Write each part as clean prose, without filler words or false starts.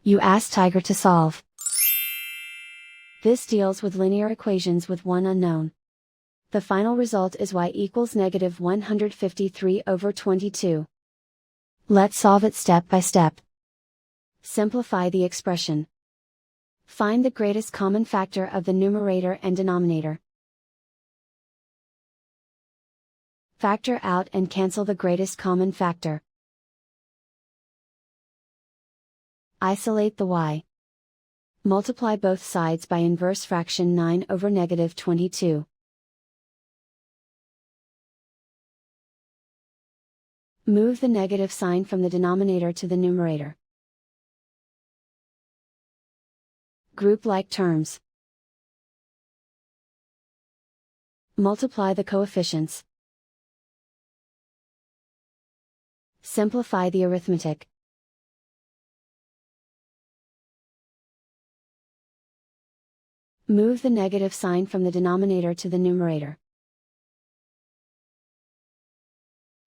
You ask Tiger to solve. This deals with linear equations with one unknown. The final result is y equals negative 153/22. Let's solve it step by step. Simplify the expression. Find the greatest common factor of the numerator and denominator. Factor out and cancel the greatest common factor. Isolate the y. Multiply both sides by inverse fraction 9/-22. Move the negative sign from the denominator to the numerator. Group like terms. Multiply the coefficients. Simplify the arithmetic. Move the negative sign from the denominator to the numerator.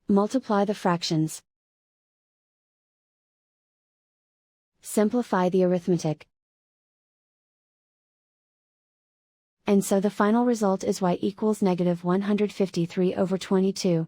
Multiply the fractions. Simplify the arithmetic. And so the final result is y equals negative 153/22.